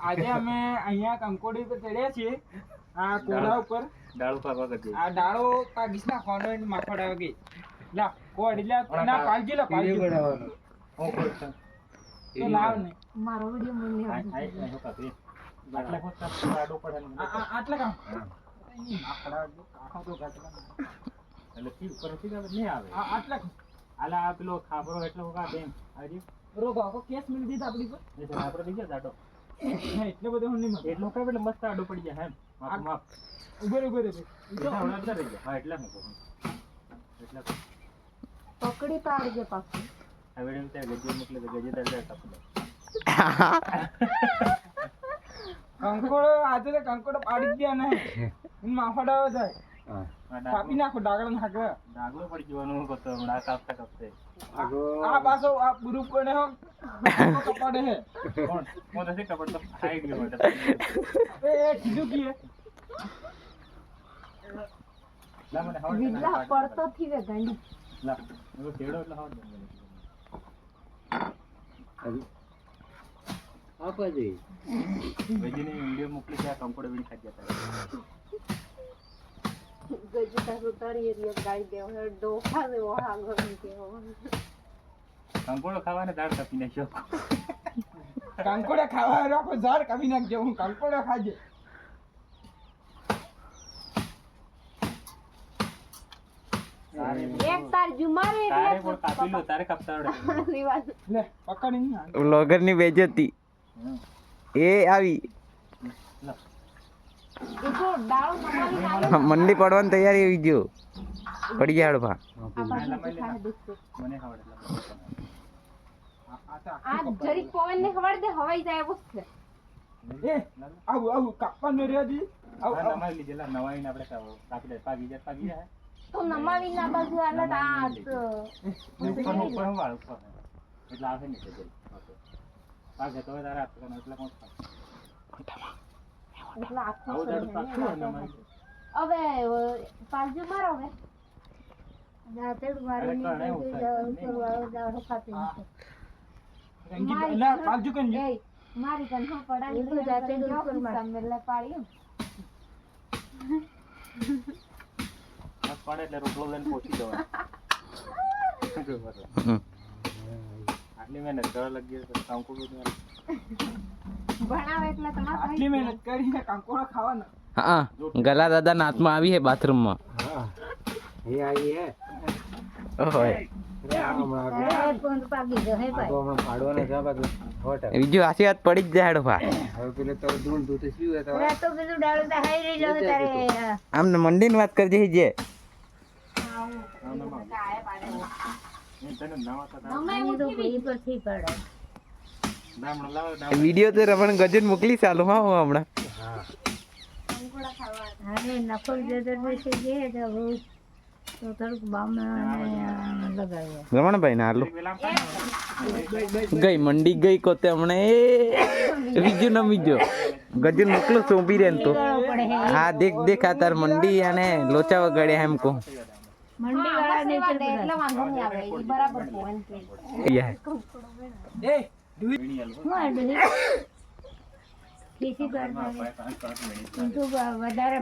આજે અમે અહીંયા કંકોડી પર ચડ્યા છીએ આ કોડા ઉપર ડાળો પાવા કરજે આ ડાળો પાગીસ ના ખોનો એની માખડ આવે ગઈ લા કોડ એટલે ના પાલજી લા પાલજી બનાવવાનો હું કરતા તો લાવ ને મારો વિડિયો મને આઈ કાપી આટલા કોસ્તા આડો પડે આટલા કામ એની માખડા જો કાખો તો ગાટલા એટલે કી ઉપર થી નહીં આવે આટલા આલા આ પેલો ખાબરો એટલે હોકા બેન આજી રોગા કો કેસ મિલ દીધા આપડી પર એટલે આપણે થઈ ગયા જાડો એટલે બધું હું નહીં એટલો કાય એટલે મસ્ત આડો પડી જાય એમ માપ ઉભરે એટલે ઓલા રહી ગયા હા એટલે હું કહું એટલે પકડી પાડજે પાછું હવે એમ તે ગજે મોકલે તો ગજે દરદા કાપલો કંકોડો આજે તો કંકોડો પાડી ગયા ને માફડાવો જાય કાપી નાખો ડાગલો નાખો ડાગલો પડી જવાનું કોતો હમણા કાપતા કાપતે આ પાછો આ ગ્રુપ કોને હો કપાડે હે કોણ નથી કપડતો હાઈ ગયો બેટા એ કીધું કી લા મને હાવ વિલા પડતો થી વે ગાંડી લા એવો કેડો એટલે હાવ આપા દે વજીની વિડિયો મોકલી કે કંકોડો વીડી ખાઈ જતા ગજતા સુતારી એરિયા ગાડી દેવો ડોખા દેવો આગળ નીકળો કંકોડો ખાવાને દાળ કાપી નાખ્યો કંકોડા ખાવા રાખો ઝાડ કાપી નાખજો હું કંકોડો ખાજે એક તાર જુમારે તારે પણ કાપી લો તારે કાપતા આવડે લે પકડી વ્લોગર ની બેજતી એ આવી એકો ડાળો તમારી મંડી પડવાની તૈયારી આવી ગયો પડી ગયા હડપા મને આવડે આ જરી પવન ને ખબર દે હવાઈ જાય બસ છે એ આવું કાપવાનું રેડી આવ નમાવી લીધેલા નવાઈને આપણે કાપી દે પાગી જાય તો નમાવી ના બાજુ આલા રાત ઉપર હું વાળ ઉપર એટલે આવે ને જલ્દી પાગે તો તારે હાથ કરવાનો એટલે કોણ એટલે આખો આવું દાડું પાછું નમાવી હવે પાલજો મારો હવે ના તેડ મારી ની વાળો ખાતી રંગી લા પાલજુ કન એ મારી કન હા પડાઈ તો જાતે ઉપર સામે પાડી પડે એટલે રોટલો લઈને પહોંચી જવાનું આટલી મહેનત કરવા લાગી કંકોડો ભણાવે એટલે તમારે આટલી મહેનત કરીને કંકોડા ખાવાના હા ગલા દાદા નાથમાં આવી હે બાથરૂમ માં ये आई है ઓય ફોન પાગી ગયો હે ભાઈ तो हम फाड़वाना जा बात होट બીજું આસી વાત પડી જ જાય હડપા હવે પેલે તો દૂર દૂર તો શું है तो રે તો બીજું ડાળો તો હાઈ રહી જો તારે આમને મંડીની વાત કરજે જે અમે તો પેલી પર થી પડે વિડિયો તો રમણ ગજન મોકલી ચાલુ હા હું હમણાં અરે નફર જદર વિશે જે હે તો થોડુંક બામણા લગાવ્યો રમણભાઈ ના હાલો ગઈ મંડી ગઈ કોતે હમણે બીજું ન બીજો ગજન મોકલો સોંપી રે તો હા દેખ આ તાર મંડી અને લોચા વગાડ્યા એમ કહું મંડી વાળા ને એટલે વાંધો નહીં આવે ઈ બરાબર ફોન કે યાર એ હું આડે ખીસી પર તો વધારે